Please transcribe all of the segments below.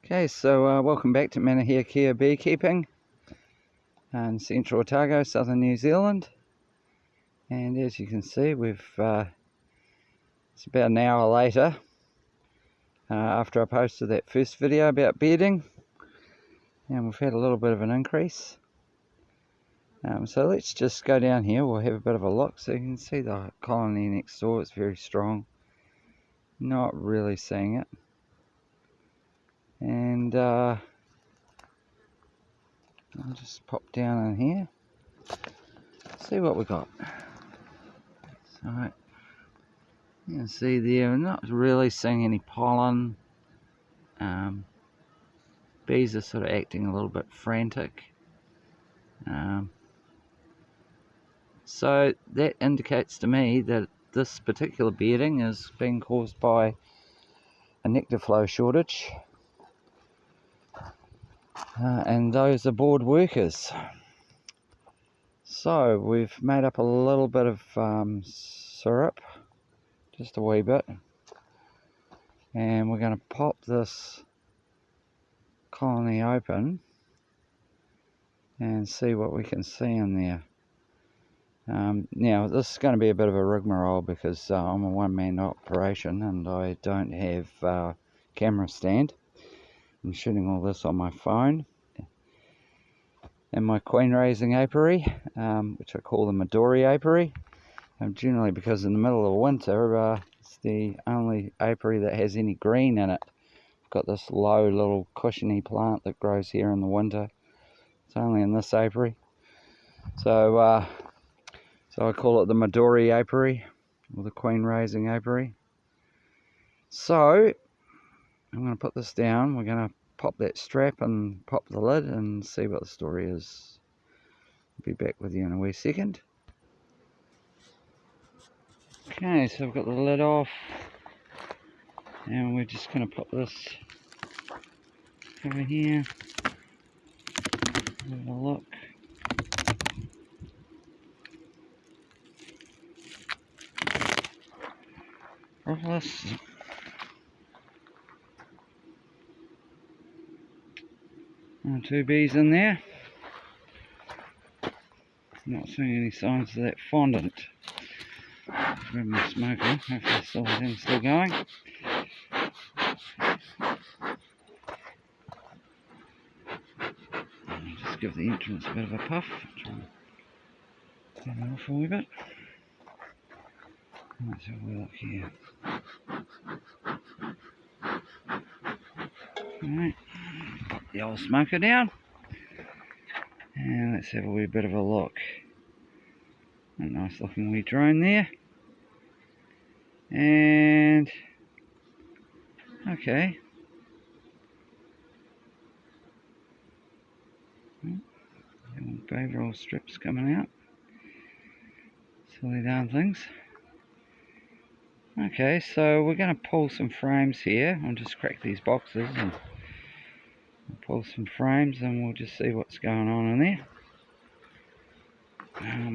Okay, so welcome back to Kia Beekeeping in central Otago, southern New Zealand. And as you can see, it's about an hour later after I posted that first video about bedding, and we've had a little bit of an increase. So let's just go down here, we'll have a bit of a look. So you can see the colony next door, it's very strong. Not really seeing it. And I'll just pop down in here, see what we got. So you can see there, we're not really seeing any pollen. Bees are sort of acting a little bit frantic. So that indicates to me that this particular bedding is being caused by a nectar flow shortage. And those are board workers. So we've made up a little bit of syrup, just a wee bit, and we're going to pop this colony open and see what we can see in there. Now this is going to be a bit of a rigmarole because I'm a one-man operation and I don't have a camera stand. I'm shooting all this on my phone and my queen raising apiary, which I call the Midori apiary. Generally because in the middle of winter it's the only apiary that has any green in it. I've got this low little cushiony plant that grows here in the winter. It's only in this apiary. So I call it the Midori apiary, or the queen raising apiary. So I'm going to put this down, we're going to pop that strap and pop the lid and see what the story is. I'll be back with you in a wee second. Okay, so I've got the lid off and we're just going to pop this over here. Have a look. This. And 2 bees in there. Not seeing any signs of that fondant. Grab my smoker, hopefully everything's still going. I'll just give the entrance a bit of a puff. Try and turn it off a wee bit. Let's have a look here. Alright, pop the old smoker down. And let's have a wee bit of a look. A nice looking wee drone there. And okay. Behavioral strips coming out. Silly darn things. Okay, so we're going to pull some frames here. I'll just crack these boxes and pull some frames and we'll just see what's going on in there.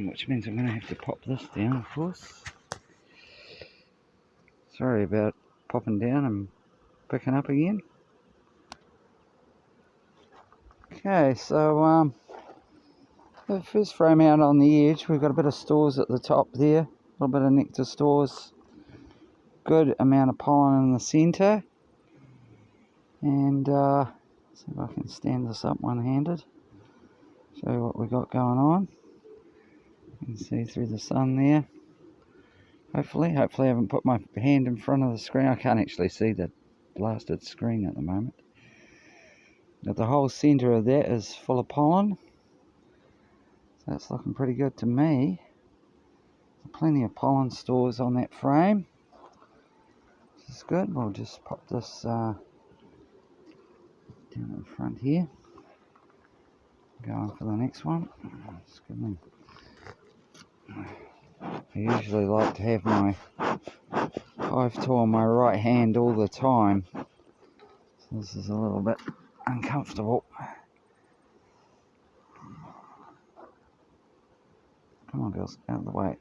Which means I'm going to have to pop this down, of course. Sorry about popping down and picking up again. Okay, so the first frame out on the edge, we've got a bit of stores at the top there, a little bit of nectar stores, good amount of pollen in the centre, and see if I can stand this up one-handed, show you what we got going on. You can see through the sun there. Hopefully I haven't put my hand in front of the screen. I can't actually see the blasted screen at the moment. But the whole centre of that is full of pollen. So that's looking pretty good to me. Plenty of pollen stores on that frame. This is good. We'll just pop this down in front here. Going for the next one. Just give me. I usually like to have my hive tool on my right hand all the time. So this is a little bit uncomfortable. Come on girls, out of the way.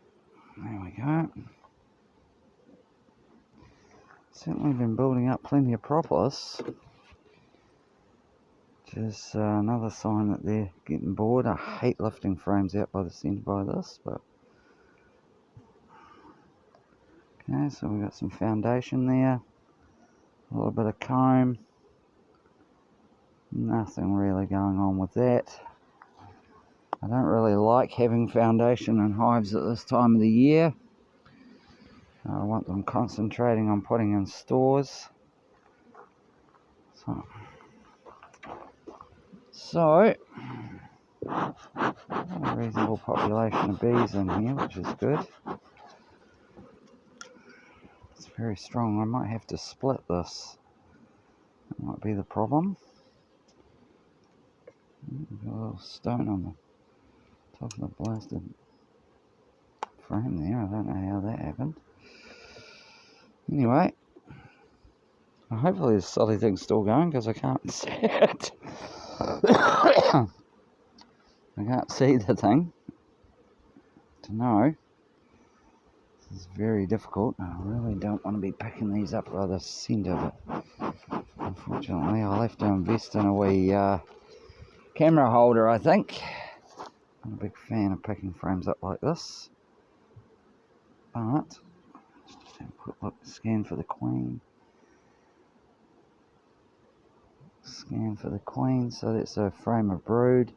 There we go. Certainly been building up plenty of propolis. which is another sign that they're getting bored. I hate lifting frames out by the centre by this, but okay, so we've got some foundation there, a little bit of comb, nothing really going on with that. I don't really like having foundation in hives at this time of the year. I want them concentrating on putting in stores. So a reasonable population of bees in here, which is good. It's very strong. I might have to split this. That might be the problem. Got a little stone on the top of the blasted frame there. I don't know how that happened. Anyway, hopefully this silly thing's still going because I can't see it. I can't see the thing to know. This is very difficult. I really don't want to be picking these up by the centre, but unfortunately I'll have to invest in a wee camera holder, I think. I'm a big fan of picking frames up like this. But just have a quick look, scan for the queen. Scan for the queen, so that's a frame of brood.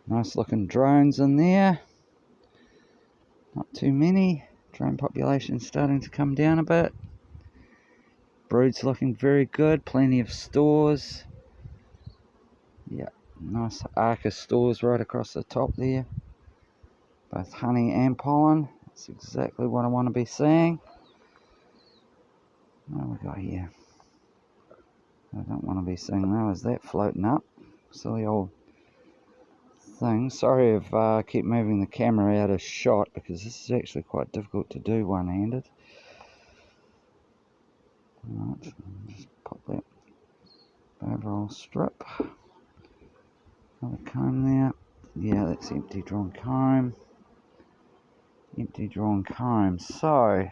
Nice looking drones in there. Not too many. Drone population starting to come down a bit. Brood's looking very good, plenty of stores. Yeah, nice arc of stores right across the top there. Both honey and pollen. That's exactly what I want to be seeing. What have we got here? I don't want to be seeing though, is that floating up? Silly old thing. Sorry if I keep moving the camera out of shot because this is actually quite difficult to do one-handed. Right, just pop that overall strip. Another comb there. Yeah, that's empty drawn comb. Empty drawn comb. So,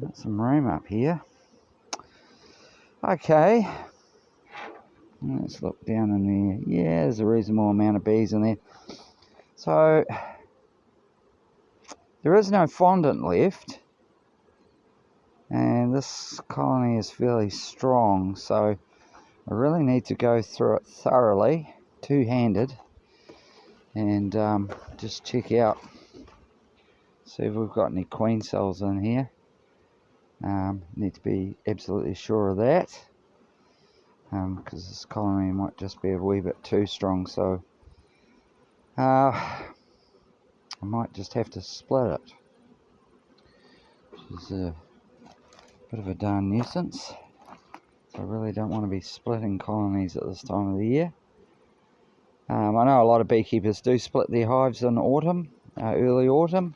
got some room up here. Okay. Let's look down in there. Yeah, there's a reasonable amount of bees in there. So, there is no fondant left. And this colony is fairly strong. So, I really need to go through it thoroughly, two-handed, and just check out, see if we've got any queen cells in here. Need to be absolutely sure of that, because this colony might just be a wee bit too strong, so I might just have to split it, which is a bit of a darn nuisance. So I really don't want to be splitting colonies at this time of the year. I know a lot of beekeepers do split their hives in autumn, early autumn.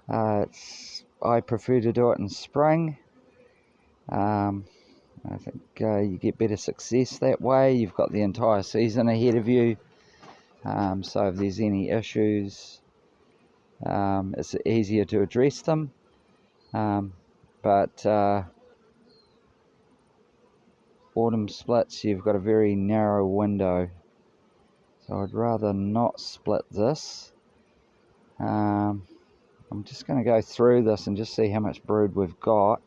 I prefer to do it in spring. I think you get better success that way. You've got the entire season ahead of you. So if there's any issues, it's easier to address them. But autumn splits, you've got a very narrow window. So I'd rather not split this. I'm just going to go through this and just see how much brood we've got.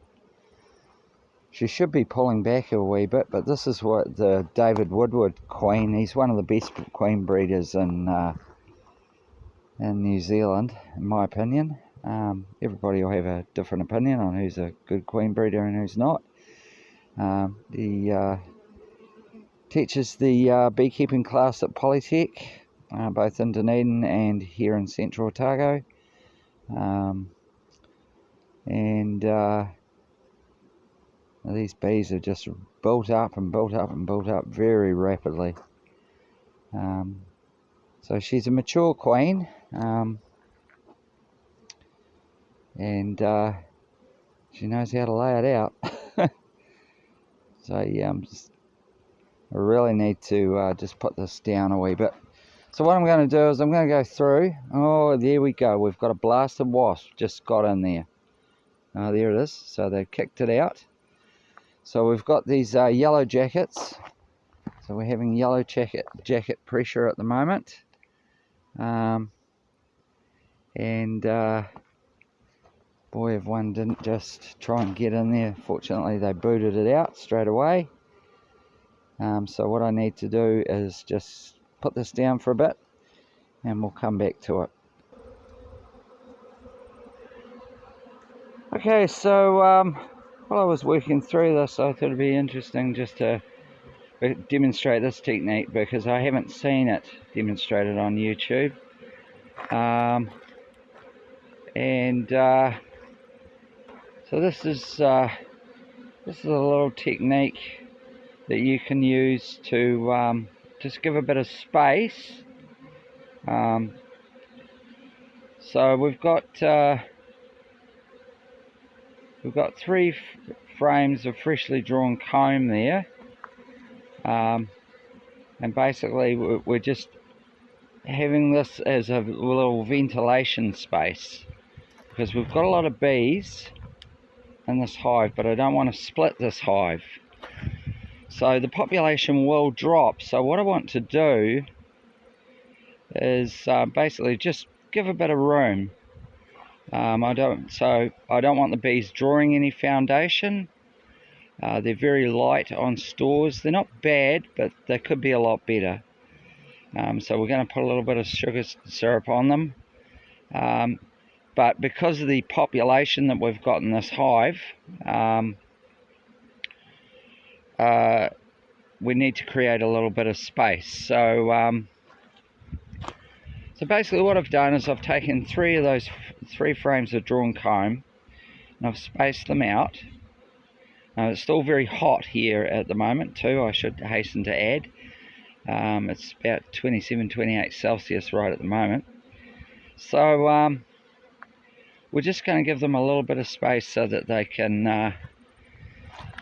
She should be pulling back a wee bit, but this is what the David Woodward queen, he's one of the best queen breeders in New Zealand, in my opinion. Everybody will have a different opinion on who's a good queen breeder and who's not. He teaches the beekeeping class at Polytech, both in Dunedin and here in central Otago. These bees are just built up and built up and built up very rapidly. So she's a mature queen, and she knows how to lay it out. So yeah, I really need to just put this down a wee bit. So what I'm going to do is I'm going to go through. Oh, there we go. We've got a blasted wasp just got in there. There it is. So they've kicked it out. So we've got these yellow jackets. So we're having yellow jacket pressure at the moment. And boy, if one didn't just try and get in there. Fortunately, they booted it out straight away. So what I need to do is just put this down for a bit and we'll come back to it. Okay, so while I was working through this, I thought it'd be interesting just to demonstrate this technique because I haven't seen it demonstrated on YouTube. So this is a little technique that you can use to just give a bit of space. So we've got 3 frames of freshly drawn comb there, and basically we're just having this as a little ventilation space because we've got a lot of bees in this hive, but I don't want to split this hive, so the population will drop. So what I want to do is basically just give a bit of room. I don't want the bees drawing any foundation. They're very light on stores. They're not bad, but they could be a lot better. So we're going to put a little bit of sugar syrup on them. But because of the population that we've got in this hive, we need to create a little bit of space. So basically what I've done is I've taken 3 of those 3 frames of drawn comb and I've spaced them out. It's still very hot here at the moment too, I should hasten to add. It's about 27-28 Celsius right at the moment. So we're just going to give them a little bit of space so that they can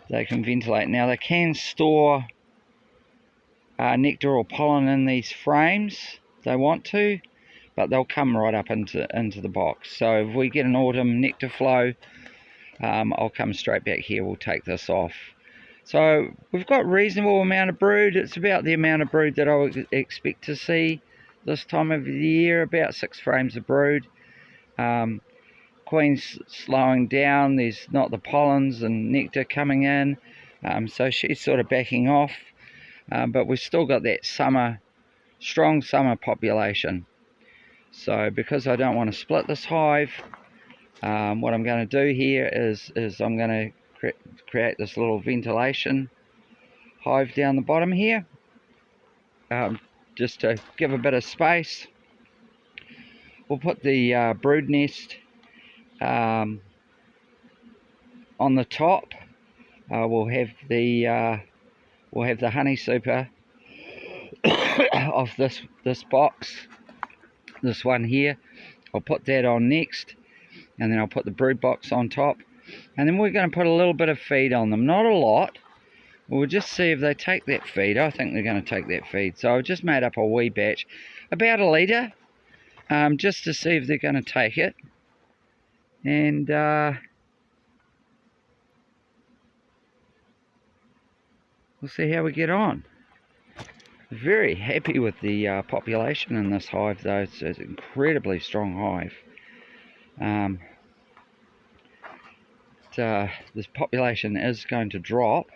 ventilate. Now they can store nectar or pollen in these frames if they want to, but they'll come right up into the box. So if we get an autumn nectar flow, I'll come straight back here. We'll take this off. So we've got reasonable amount of brood. It's about the amount of brood that I would expect to see this time of the year, about 6 frames of brood. Queen's slowing down. There's not the pollens and nectar coming in, so she's sort of backing off, but we've still got that strong summer population. So because I don't want to split this hive, what I'm going to do here is I'm going to create this little ventilation hive down the bottom here, just to give a bit of space. We'll put the brood nest on the top. We'll have the honey super of this box, this one here. I'll put that on next, and then I'll put the brood box on top, and then we're going to put a little bit of feed on them, not a lot. We'll just see if they take that feed. I think they're going to take that feed, so I've just made up a wee batch, about 1 litre, just to see if they're going to take it. And we'll see how we get on. Very happy with the population in this hive though. It's an incredibly strong hive. This population is going to drop,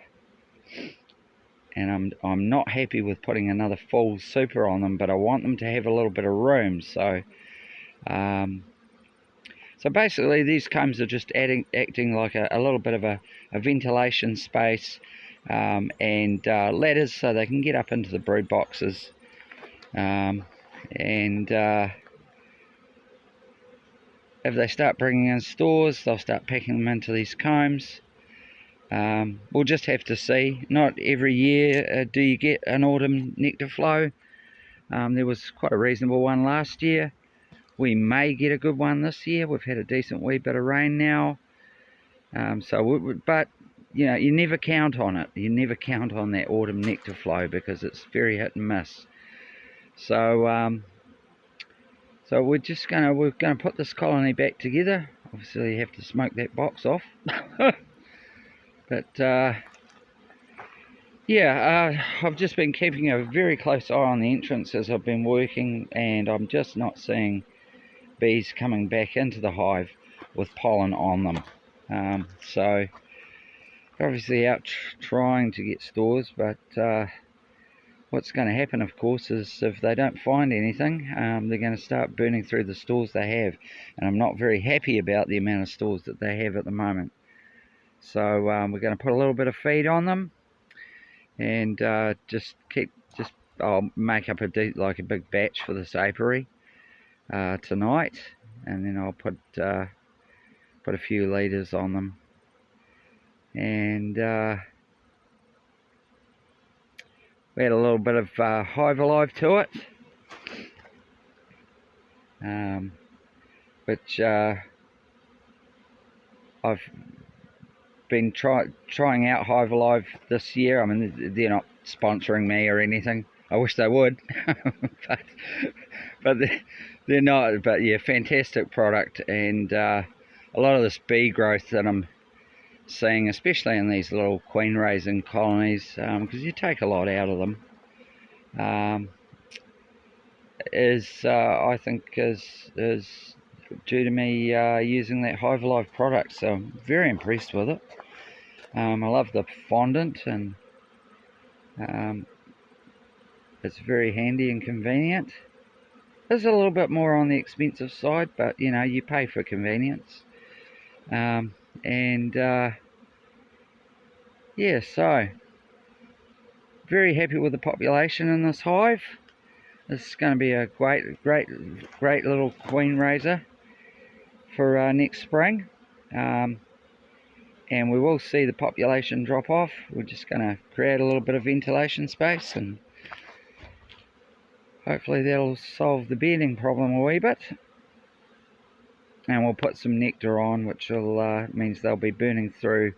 and I'm not happy with putting another full super on them, but I want them to have a little bit of room. So so basically these combs are just acting like a little bit of a ventilation space, and ladders so they can get up into the brood boxes, and if they start bringing in stores, they'll start packing them into these combs. We'll just have to see. Not every year do you get an autumn nectar flow. There was quite a reasonable one last year. We may get a good one this year. We've had a decent wee bit of rain now. But you know, you never count on it. You never count on that autumn nectar flow because it's very hit and miss. So so we're gonna put this colony back together. Obviously you have to smoke that box off. But Yeah, I've just been keeping a very close eye on the entrance as I've been working, and I'm just not seeing bees coming back into the hive with pollen on them. So obviously out trying to get stores, but what's going to happen, of course, is if they don't find anything, they're going to start burning through the stores they have, and I'm not very happy about the amount of stores that they have at the moment. So we're going to put a little bit of feed on them, and I'll make up a big batch for this apiary tonight, and then I'll put a few litres on them, and we add a little bit of Hive Alive to it, which I've been trying out Hive Alive this year. I mean, they're not sponsoring me or anything. I wish they would, but they're not. But yeah, fantastic product, and a lot of this bee growth that I'm seeing, especially in these little queen raising colonies, because you take a lot out of them, I think is due to me using that Hive Alive product. So I'm very impressed with it. I love the fondant, and it's very handy and convenient. It's a little bit more on the expensive side, but you know, you pay for convenience. Yeah, so very happy with the population in this hive. This is going to be a great little queen raiser for next spring. And we will see the population drop off. We're just going to create a little bit of ventilation space, and hopefully that'll solve the bearding problem a wee bit. And we'll put some nectar on, which will means they'll be burning through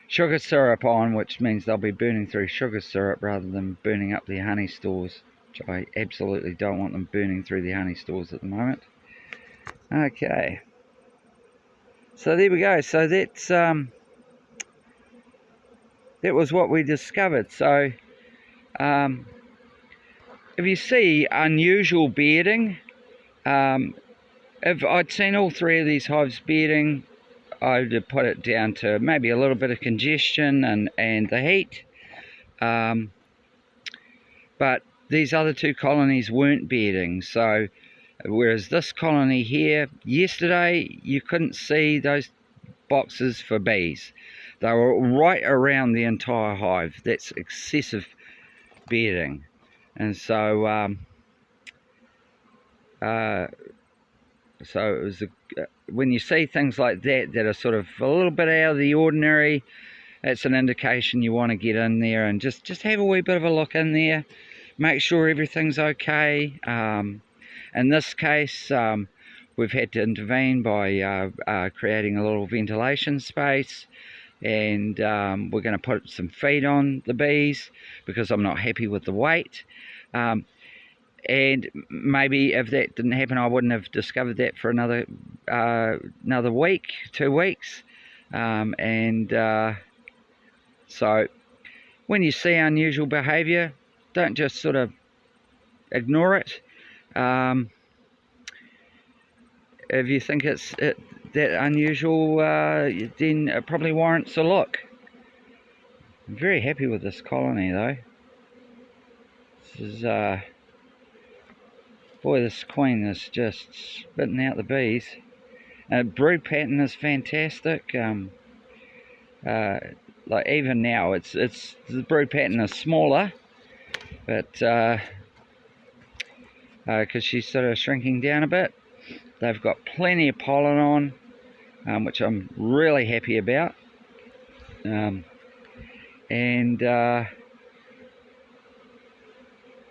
sugar syrup on, which means they'll be burning through sugar syrup rather than burning up the honey stores, which I absolutely don't want them burning through the honey stores at the moment. Okay, so there we go. So that's that was what we discovered. So if you see unusual bearding, if I'd seen all three of these hives bearding, I'd have put it down to maybe a little bit of congestion and the heat. But these other two colonies weren't bearding. So whereas this colony here, yesterday you couldn't see those boxes for bees. They were right around the entire hive. That's excessive bearding. And so so it was when you see things like that that are sort of a little bit out of the ordinary, that's an indication you want to get in there and just have a wee bit of a look in there, make sure everything's okay. In this case, we've had to intervene by creating a little ventilation space, and we're going to put some feed on the bees because I'm not happy with the weight. And maybe if that didn't happen, I wouldn't have discovered that for another week, 2 weeks. So when you see unusual behaviour, don't just sort of ignore it. If you think it's that unusual, then it probably warrants a look. I'm very happy with this colony though. This is boy, this queen is just spitting out the bees. Brood pattern is fantastic. Like even now, it's the brood pattern is smaller, but because she's sort of shrinking down a bit. They've got plenty of pollen on, which I'm really happy about.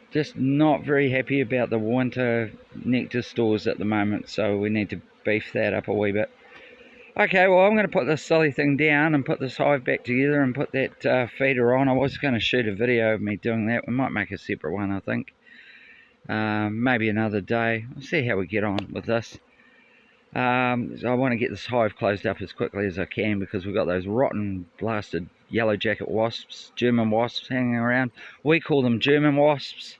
Just not very happy about the winter nectar stores at the moment, so we need to beef that up a wee bit. Okay, well I'm going to put this silly thing down and put this hive back together and put that feeder on. I was going to shoot a video of me doing that. We might make a separate one, I think. Maybe another day. We'll see how we get on with this. So I want to get this hive closed up as quickly as I can, because we've got those rotten, blasted yellow jacket wasps, German wasps, hanging around. We call them German wasps.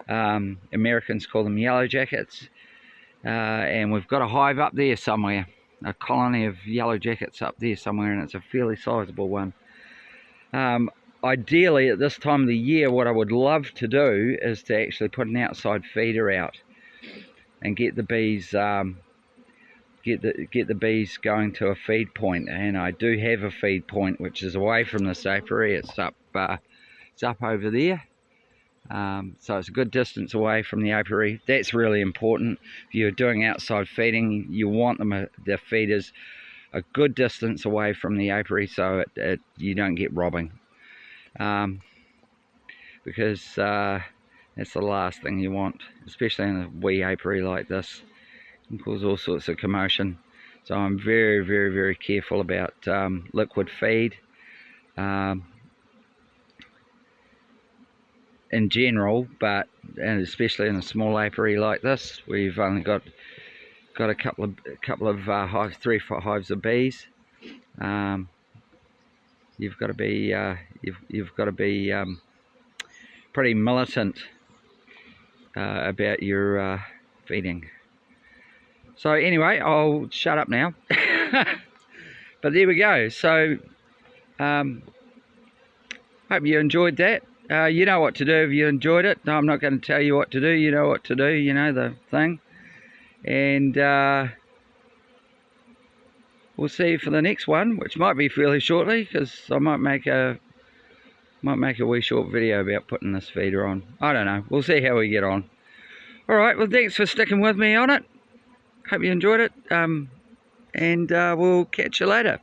Americans call them yellow jackets. And we've got a hive up there somewhere, a colony of yellow jackets up there somewhere, and it's a fairly sizable one. Ideally, at this time of the year, what I would love to do is to actually put an outside feeder out and get the bees get the bees going to a feed point. And I do have a feed point which is away from this apiary. It's up over there. So it's a good distance away from the apiary. That's really important. If you're doing outside feeding, you want the feeders a good distance away from the apiary, so you don't get robbing. Because that's the last thing you want, especially in a wee apiary like this. It can cause all sorts of commotion. So I'm very, very, very careful about liquid feed. In general, and especially in a small apiary like this, where you've only got a couple of hives, 3 or 4 hives of bees, you've got to be pretty militant about your feeding. So anyway, I'll shut up now. But there we go. So hope you enjoyed that. You know what to do if you enjoyed it. No, I'm not going to tell you what to do. You know what to do. You know the thing. And we'll see you for the next one, which might be fairly shortly, because I might make a wee short video about putting this feeder on. I don't know. We'll see how we get on. All right. Well, thanks for sticking with me on it. Hope you enjoyed it. And we'll catch you later.